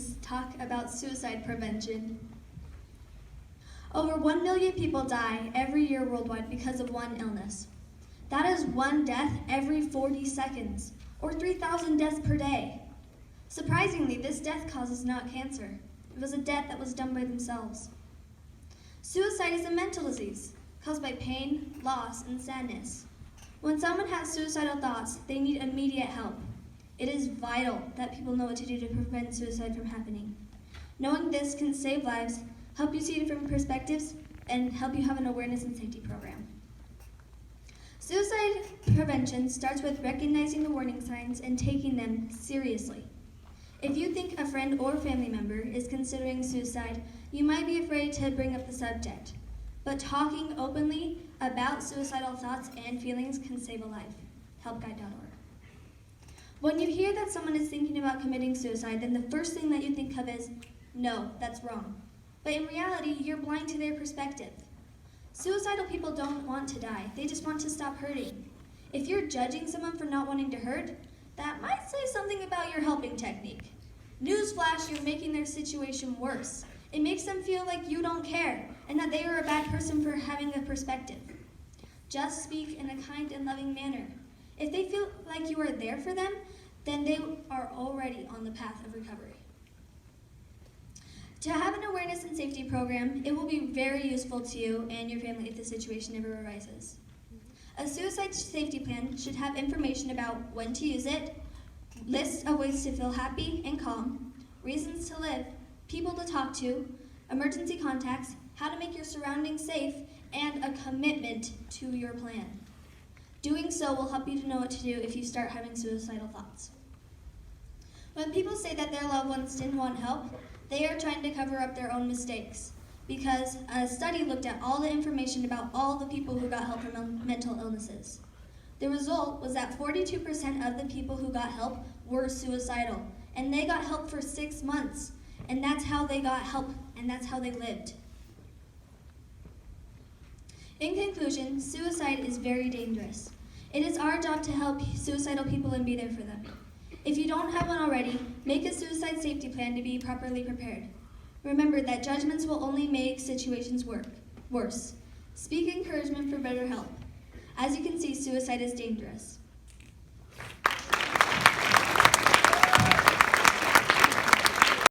news talk about suicide prevention. Over 1 million people die every year worldwide because of one illness. That is one death every 40 seconds, or 3,000 deaths per day. Surprisingly, this death cause is not cancer. It was a death that was done by themselves. Suicide is a mental disease caused by pain, loss, and sadness. When someone has suicidal thoughts, they need immediate help. It is vital that people know what to do to prevent suicide from happening. Knowing this can save lives, help you see different perspectives, and help you have an awareness and safety program. Suicide prevention starts with recognizing the warning signs and taking them seriously. If you think a friend or family member is considering suicide, you might be afraid to bring up the subject. But talking openly about suicidal thoughts and feelings can save a life. Helpguide.org. When you hear that someone is thinking about committing suicide, then the first thing that you think of is, no, that's wrong. But in reality, you're blind to their perspective. Suicidal people don't want to die, they just want to stop hurting. If you're judging someone for not wanting to hurt, that might say something about your helping technique. Newsflash, you're making their situation worse. It makes them feel like you don't care and that they are a bad person for having a perspective. Just speak in a kind and loving manner. If they feel like you are there for them, then they are already on the path of recovery. To have an awareness and safety program, it will be very useful to you and your family if the situation ever arises. A suicide safety plan should have information about when to use it, lists of ways to feel happy and calm, reasons to live, people to talk to, emergency contacts, how to make your surroundings safe, and a commitment to your plan. Doing so will help you to know what to do if you start having suicidal thoughts. When people say that their loved ones didn't want help, they are trying to cover up their own mistakes, because a study looked at all the information about all the people who got help from mental illnesses. The result was that 42% of the people who got help were suicidal, and they got help for 6 months, and that's how they got help, and that's how they lived. In conclusion, suicide is very dangerous. It is our job to help suicidal people and be there for them. If you don't have one already, make a suicide safety plan to be properly prepared. Remember that judgments will only make situations worse. Speak encouragement for better help. As you can see, suicide is dangerous.